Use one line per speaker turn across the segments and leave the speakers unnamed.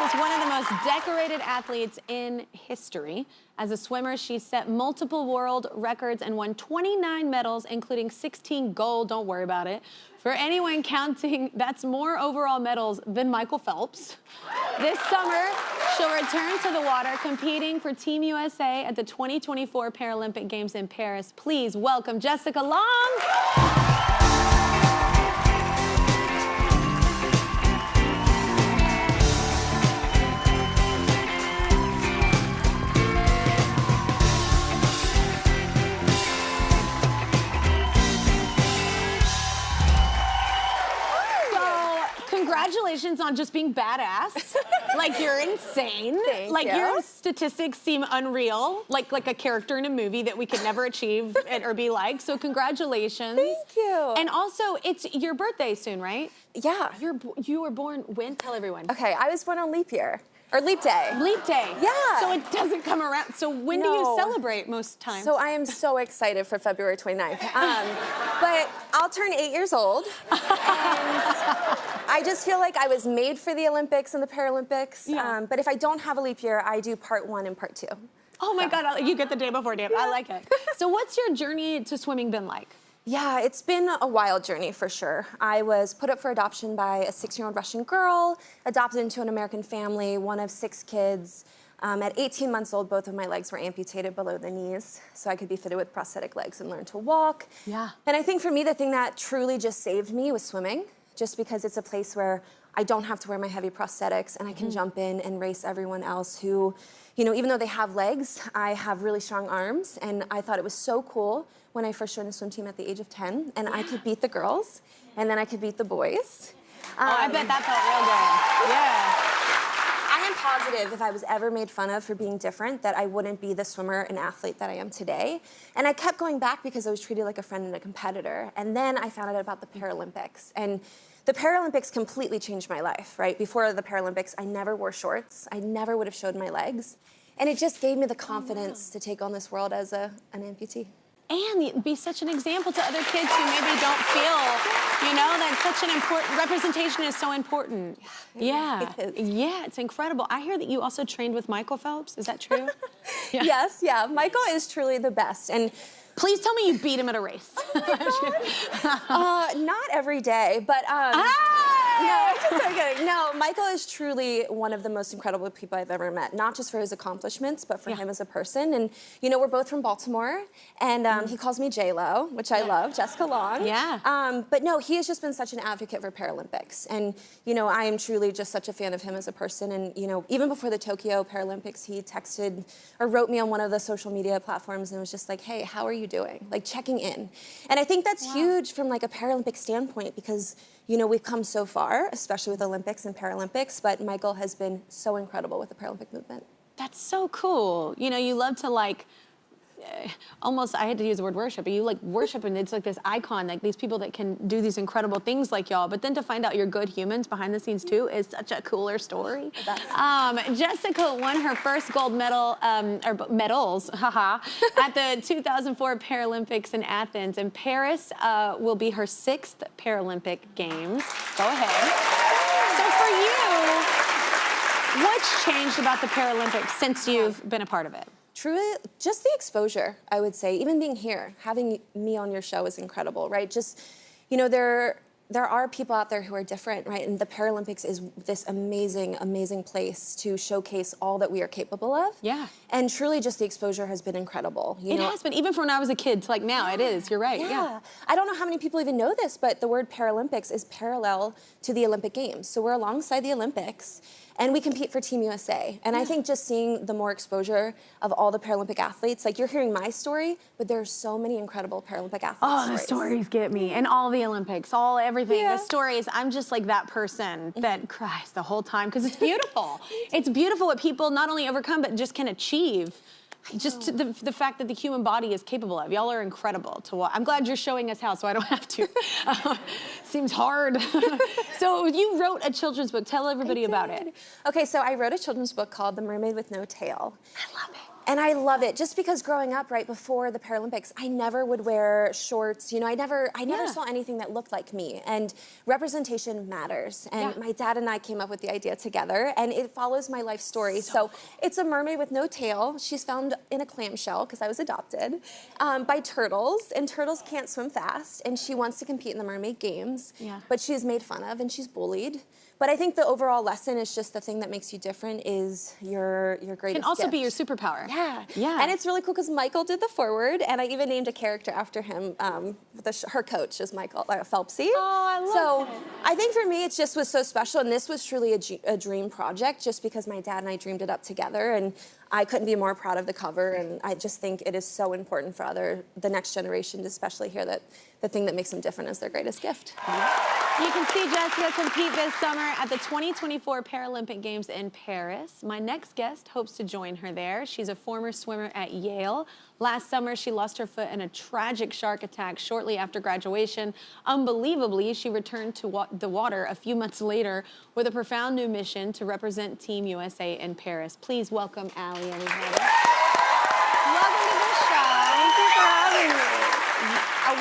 is one of the most decorated athletes in history. As a swimmer, she set multiple world records and won 29 medals, including 16 gold, don't worry about it. For anyone counting, that's more overall medals than Michael Phelps. This summer, she'll return to the water, competing for Team USA at the 2024 Paralympic Games in Paris. Please welcome Jessica Long. Congratulations on just being badass. Like, you're insane.
Thank you.
Your statistics seem unreal, like a character in a movie that we could never achieve or be like. So congratulations.
Thank you.
And also, it's your birthday soon, right?
Yeah.
You were born when? Tell everyone.
Okay, I was born on leap year. Or leap day.
Leap day.
Yeah.
So it does't come around. So when do you celebrate most times?
So I am so excited for February 29th. But I'll turn 8 years old. And I just feel like I was made for the Olympics and the Paralympics.
Yeah.
But if I don't have a leap year, I do part 1 and part 2.
Oh my God, you get the day before day. Yeah. I like it. So what's your journey to swimming been like?
Yeah, it's been a wild journey for sure. I was put up for adoption by a 6-year-old Russian girl, adopted into an American family, one of 6 kids. At 18 months old, both of my legs were amputated below the knees, so I could be fitted with prosthetic legs and learn to walk.
Yeah.
And I think for me, the thing that truly just saved me was swimming, just because it's a place where I don't have to wear my heavy prosthetics and I can jump in and race everyone else who, you know, even though they have legs, I have really strong arms. And I thought it was so cool when I first joined the swim team at the age of 10, and I could beat the girls, and then I could beat the boys.
I bet that felt real good. Yeah.
I am positive if I was ever made fun of for being different, that I wouldn't be the swimmer and athlete that I am today. And I kept going back because I was treated like a friend and a competitor. And then I found out about the Paralympics. And the Paralympics completely changed my life, right? Before the Paralympics, I never wore shorts. I never would have showed my legs. And it just gave me the confidence to take on this world as an amputee.
And be such an example to other kids who maybe don't feel, you know, that such an important, representation is so important. Yeah, yeah, it's incredible. I hear that you also trained with Michael Phelps, is that true?
Yeah. Yes, yeah, Michael is truly the best. And
please tell me you beat him at a race.
not every day, but no, just so kidding. No, Michael is truly one of the most incredible people I've ever met, not just for his accomplishments, but for him as a person. And, you know, we're both from Baltimore, and he calls me J-Lo, which I love, Jessica Long.
Yeah.
But no, he has just been such an advocate for Paralympics. And, you know, I am truly just such a fan of him as a person. And, you know, even before the Tokyo Paralympics, he texted or wrote me on one of the social media platforms and was just like, hey, how are you doing? Like, checking in. And I think that's huge from, like, a Paralympic standpoint because, you know, we've come so far, especially with Olympics and Paralympics, but Michael has been so incredible with the Paralympic movement.
That's so cool. You know, you love to, like, almost, I had to use the word worship, but you like worship, and it's like this icon, like these people that can do these incredible things like y'all, but then to find out you're good humans behind the scenes too is such a cooler story. Jessica won her first gold medal, or medals, haha, at the 2004 Paralympics in Athens, and Paris will be her 6th Paralympic Games. Go ahead. So for you, what's changed about the Paralympics since you've been a part of it?
Truly, just the exposure, I would say. Even being here, having me on your show is incredible, right? Just, you know, there are people out there who are different, right? And the Paralympics is this amazing, amazing place to showcase all that we are capable of.
Yeah.
And truly, just the exposure has been incredible.
It has been, even from when I was a kid to like now, it is. You're right. Yeah.
I don't know how many people even know this, but the word Paralympics is parallel to the Olympic Games. So we're alongside the Olympics. And we compete for Team USA. And I think just seeing the more exposure of all the Paralympic athletes, like you're hearing my story, but there are so many incredible Paralympic athletes.
Oh, the stories get me. And all the Olympics, everything. The stories, I'm just like that person that cries the whole time because it's beautiful. It's beautiful what people not only overcome, but just can achieve. Just the fact that the human body is capable of. Y'all are incredible to watch. I'm glad you're showing us how, so I don't have to. Seems hard. So you wrote a children's book. Tell everybody about it.
Okay, so I wrote a children's book called The Mermaid With No Tail.
I love it.
And I love it, just because growing up right before the Paralympics, I never would wear shorts. You know, I never saw anything that looked like me. And representation matters. And my dad and I came up with the idea together, and it follows my life story. So it's a mermaid with no tail. She's found in a clamshell, because I was adopted, by turtles. And turtles can't swim fast. And she wants to compete in the Mermaid Games. But she's made fun of and she's bullied. But I think the overall lesson is just the thing that makes you different is your greatest
Can also
gift.
be your superpower.
Yeah. And it's really cool because Michael did the forward, and I even named a character after him. Her coach is Michael Phelpsy.
Oh, I love it.
I think for me, it just was so special, and this was truly a dream project just because my dad and I dreamed it up together, and I couldn't be more proud of the cover, and I just think it is so important for the next generation to especially hear that the thing that makes them different is their greatest gift.
You can see Jessica compete this summer at the 2024 Paralympic Games in Paris. My next guest hopes to join her there. She's a former swimmer at Yale. Last summer, she lost her foot in a tragic shark attack shortly after graduation. Unbelievably, she returned to the water a few months later with a profound new mission to represent Team USA in Paris. Please welcome Allie, everybody. Welcome to the show. Thank you for having me.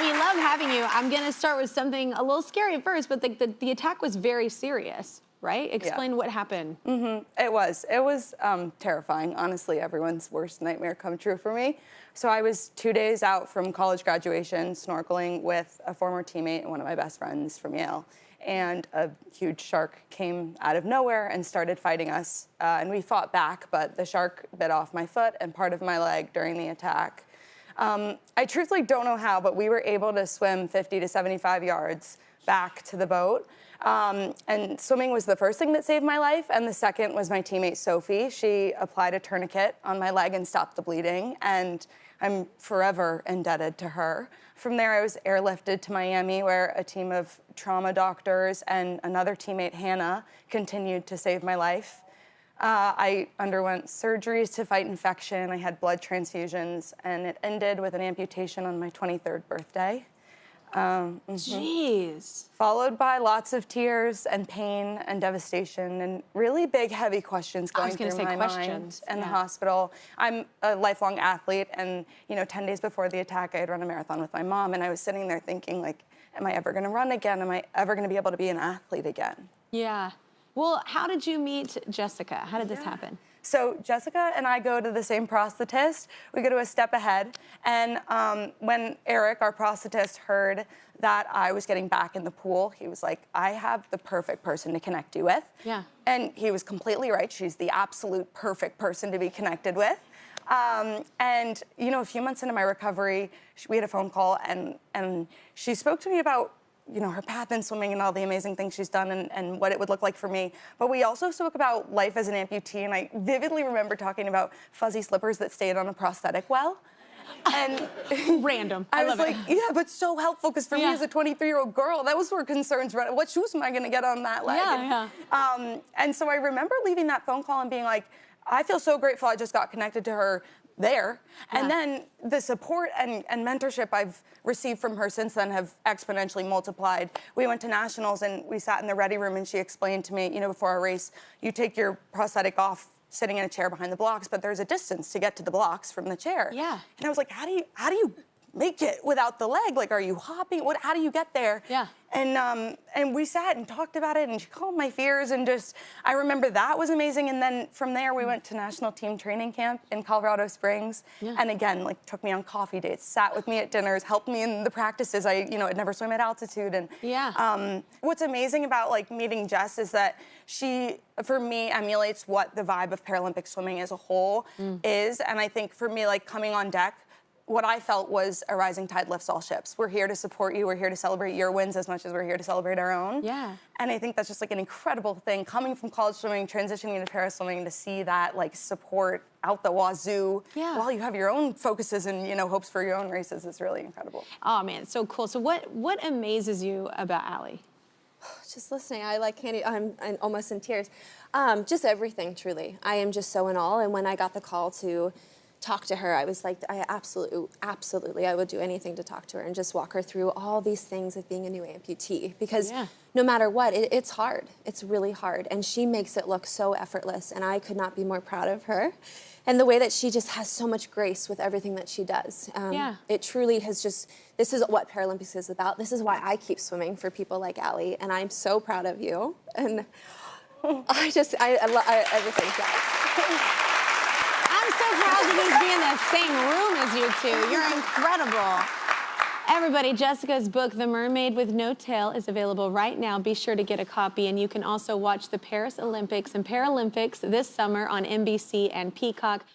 We love having you. I'm going to start with something a little scary at first, but the attack was very serious, right? Explain what happened.
It was terrifying. Honestly, everyone's worst nightmare come true for me. So I was 2 days out from college graduation, snorkeling with a former teammate and one of my best friends from Yale. And a huge shark came out of nowhere and started fighting us. And we fought back, but the shark bit off my foot and part of my leg during the attack. I truthfully don't know how, but we were able to swim 50 to 75 yards back to the boat. And swimming was the first thing that saved my life, and the second was my teammate Sophie. She applied a tourniquet on my leg and stopped the bleeding, and I'm forever indebted to her. From there, I was airlifted to Miami, where a team of trauma doctors and another teammate, Hannah, continued to save my life. I underwent surgeries to fight infection. I had blood transfusions, and it ended with an amputation on my 23rd birthday.
Jeez.
Followed by lots of tears and pain and devastation and really big, heavy questions going through my mind in the hospital. I'm a lifelong athlete, and 10 days before the attack, I had run a marathon with my mom, and I was sitting there thinking, like, am I ever going to run again? Am I ever going to be able to be an athlete again?
Yeah. Well, how did you meet Jessica? How did this happen?
So Jessica and I go to the same prosthetist. We go to a step ahead. And when Eric, our prosthetist, heard that I was getting back in the pool, he was like, I have the perfect person to connect you with.
Yeah.
And he was completely right. She's the absolute perfect person to be connected with. And a few months into my recovery, we had a phone call, and she spoke to me about her path in swimming and all the amazing things she's done and what it would look like for me. But we also spoke about life as an amputee, and I vividly remember talking about fuzzy slippers that stayed on a prosthetic well. And
random.
I was like, yeah, but so helpful, because for me as a 23-year-old girl, that was where concerns were. What shoes am I going to get on that leg? And so I remember leaving that phone call and being like, I feel so grateful I just got connected to her there. And then the support and mentorship I've received from her since then have exponentially multiplied. We went to nationals and we sat in the ready room, and she explained to me, before our race, you take your prosthetic off sitting in a chair behind the blocks, but there's a distance to get to the blocks from the chair.
Yeah.
And I was like, how do you make it without the leg? Like, are you hopping? How do you get there?
Yeah.
And we sat and talked about it, and she calmed my fears, and I remember that was amazing. And then from there, we went to national team training camp in Colorado Springs. And again, took me on coffee dates, sat with me at dinners, helped me in the practices. I, had never swum at altitude. And what's amazing about meeting Jess is that she, for me, emulates what the vibe of Paralympic swimming as a whole is. And I think for me, coming on deck, what I felt was a rising tide lifts all ships. We're here to support you. We're here to celebrate your wins as much as we're here to celebrate our own.
Yeah.
And I think that's just an incredible thing, coming from college swimming, transitioning into para swimming, to see that support out the wazoo while you have your own focuses and hopes for your own races is really incredible.
Oh man, so cool. So what amazes you about Allie?
Just listening, I'm almost in tears. Just everything, truly. I am just so in awe. And when I got the call to talk to her, I was like, I absolutely, I would do anything to talk to her and just walk her through all these things of being a new amputee, because no matter what, it's hard. It's really hard. And she makes it look so effortless, and I could not be more proud of her. and the way that she just has so much grace with everything that she does.
Yeah.
It truly has just, this is what Paralympics is about. This is why I keep swimming for people like Allie, and I'm so proud of you. And I love everything.
I'm so proud to just be in the same room as you two. You're incredible. Everybody, Jessica's book, The Mermaid With No Tail, is available right now. Be sure to get a copy, and you can also watch the Paris Olympics and Paralympics this summer on NBC and Peacock.